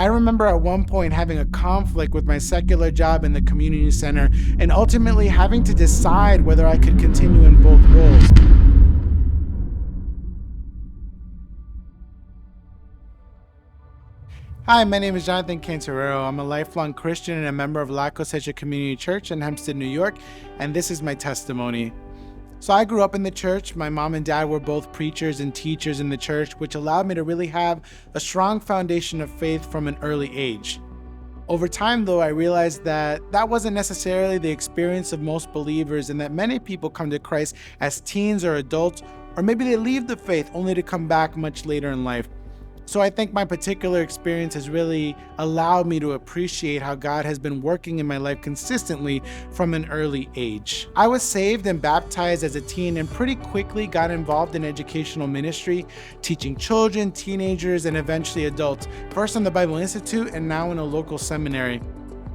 I remember at one point having a conflict with my secular job in the community center and ultimately having to decide whether I could continue in both roles. Hi, my name is Jonathan Cantarero. I'm a lifelong Christian and a member of La Cosecha Community Church in Hempstead, New York, and this is my testimony. So I grew up in the church. My mom and dad were both preachers and teachers in the church, which allowed me to really have a strong foundation of faith from an early age. Over time, though, I realized that that wasn't necessarily the experience of most believers and that many people come to Christ as teens or adults, or maybe they leave the faith only to come back much later in life. So I think my particular experience has really allowed me to appreciate how God has been working in my life consistently from an early age. I was saved and baptized as a teen and pretty quickly got involved in educational ministry, teaching children, teenagers, and eventually adults, first in the Bible Institute and now in a local seminary.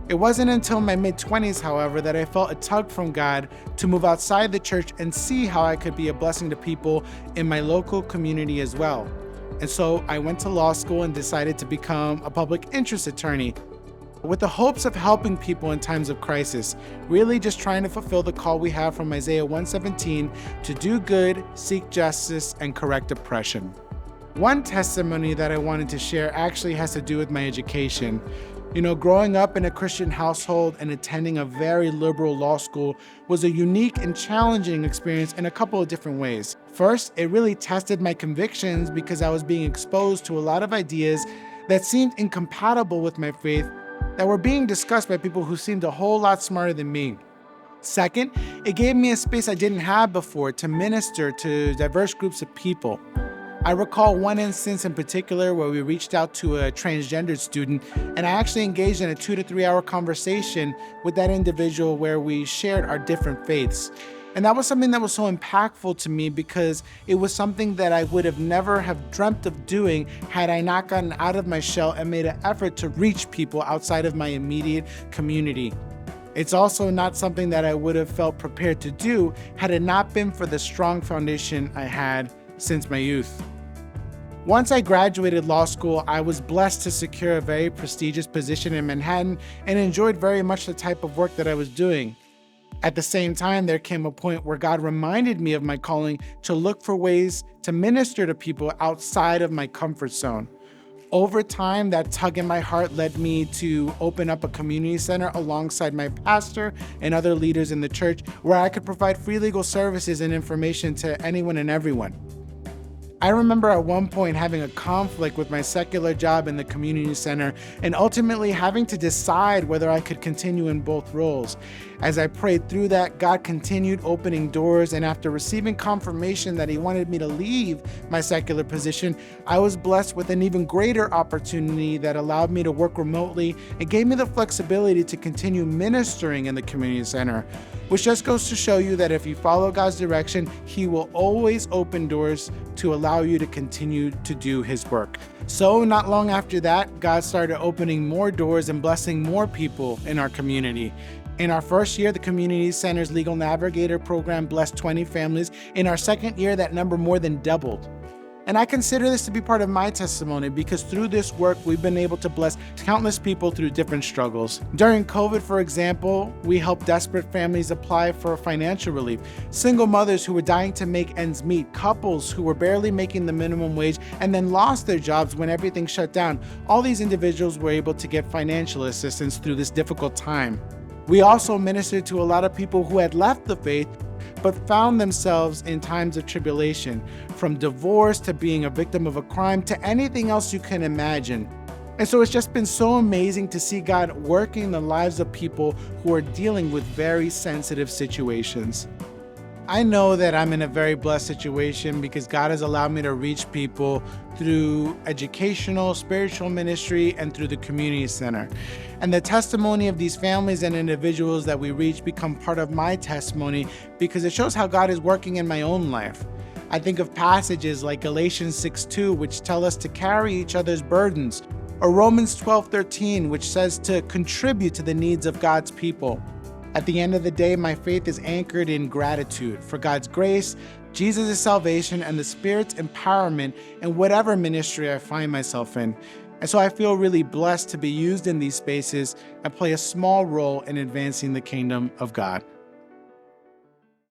It wasn't until my mid-20s, however, that I felt a tug from God to move outside the church and see how I could be a blessing to people in my local community as well. And so I went to law school and decided to become a public interest attorney with the hopes of helping people in times of crisis, really just trying to fulfill the call we have from Isaiah 1:17 to do good, seek justice, and correct oppression. One testimony that I wanted to share actually has to do with my education. Growing up in a Christian household and attending a very liberal law school was a unique and challenging experience in a couple of different ways. First, it really tested my convictions because I was being exposed to a lot of ideas that seemed incompatible with my faith that were being discussed by people who seemed a whole lot smarter than me. Second, it gave me a space I didn't have before to minister to diverse groups of people. I recall one instance in particular where we reached out to a transgendered student, and I actually engaged in a 2 to 3 hour conversation with that individual where we shared our different faiths. And that was something that was so impactful to me because it was something that I would have never have dreamt of doing had I not gotten out of my shell and made an effort to reach people outside of my immediate community. It's also not something that I would have felt prepared to do had it not been for the strong foundation I had since my youth. Once I graduated law school, I was blessed to secure a very prestigious position in Manhattan and enjoyed very much the type of work that I was doing. At the same time, there came a point where God reminded me of my calling to look for ways to minister to people outside of my comfort zone. Over time, that tug in my heart led me to open up a community center alongside my pastor and other leaders in the church where I could provide free legal services and information to anyone and everyone. I remember at one point having a conflict with my secular job in the community center and ultimately having to decide whether I could continue in both roles. As I prayed through that, God continued opening doors, and after receiving confirmation that He wanted me to leave my secular position, I was blessed with an even greater opportunity that allowed me to work remotely and gave me the flexibility to continue ministering in the community center, which just goes to show you that if you follow God's direction, He will always open doors to allow you to continue to do His work. So not long after that, God started opening more doors and blessing more people in our community. In our first year, the Community Center's Legal Navigator program blessed 20 families. In our second year, that number more than doubled. And I consider this to be part of my testimony because through this work, we've been able to bless countless people through different struggles. During COVID, for example, we helped desperate families apply for financial relief, single mothers who were dying to make ends meet, couples who were barely making the minimum wage and then lost their jobs when everything shut down. All these individuals were able to get financial assistance through this difficult time. We also ministered to a lot of people who had left the faith but found themselves in times of tribulation, from divorce to being a victim of a crime to anything else you can imagine. And so it's just been so amazing to see God working in the lives of people who are dealing with very sensitive situations. I know that I'm in a very blessed situation because God has allowed me to reach people through educational, spiritual ministry, and through the community center. And the testimony of these families and individuals that we reach become part of my testimony because it shows how God is working in my own life. I think of passages like Galatians 6:2, which tell us to carry each other's burdens, or Romans 12:13, which says to contribute to the needs of God's people. At the end of the day, my faith is anchored in gratitude for God's grace, Jesus' salvation, and the Spirit's empowerment in whatever ministry I find myself in. And so I feel really blessed to be used in these spaces and play a small role in advancing the kingdom of God.